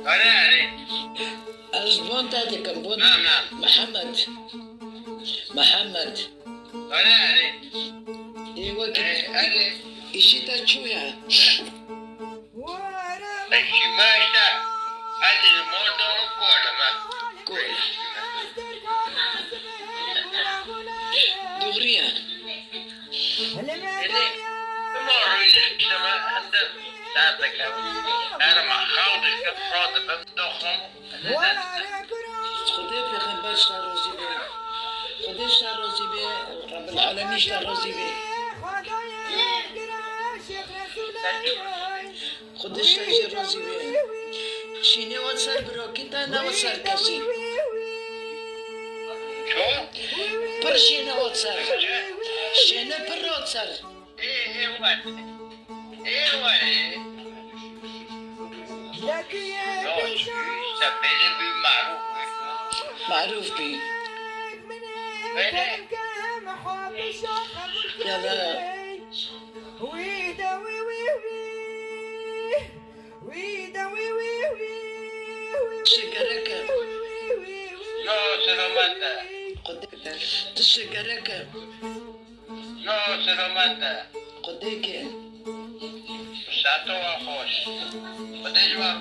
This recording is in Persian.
أنا علي. الزبون تاعتك البون. نعم. محمد. أنا علي. ايوه كده. علي. ايشيتا شوية. الشماشة. هذه الموضوع كله ما. كل. دغرية. مرة السماء عند ساعتك. أنا مع خاوضي كفراد بمدخم. خدي في خنباش تاروزي بي. خديش تاروزي بي. رب العالمين تاروزي بي. خديش تاروزي بي. شيني وصل بروكيتا نا وصل كسي. شو؟ برشينا وصل. شينا بروتصل. إيه وات. سبيلي بمعروف. معروف بي. يلا. شجرك. No, se lo mata. تشجرك. No, se lo mata. قديك. Sato a hoş. Badej var.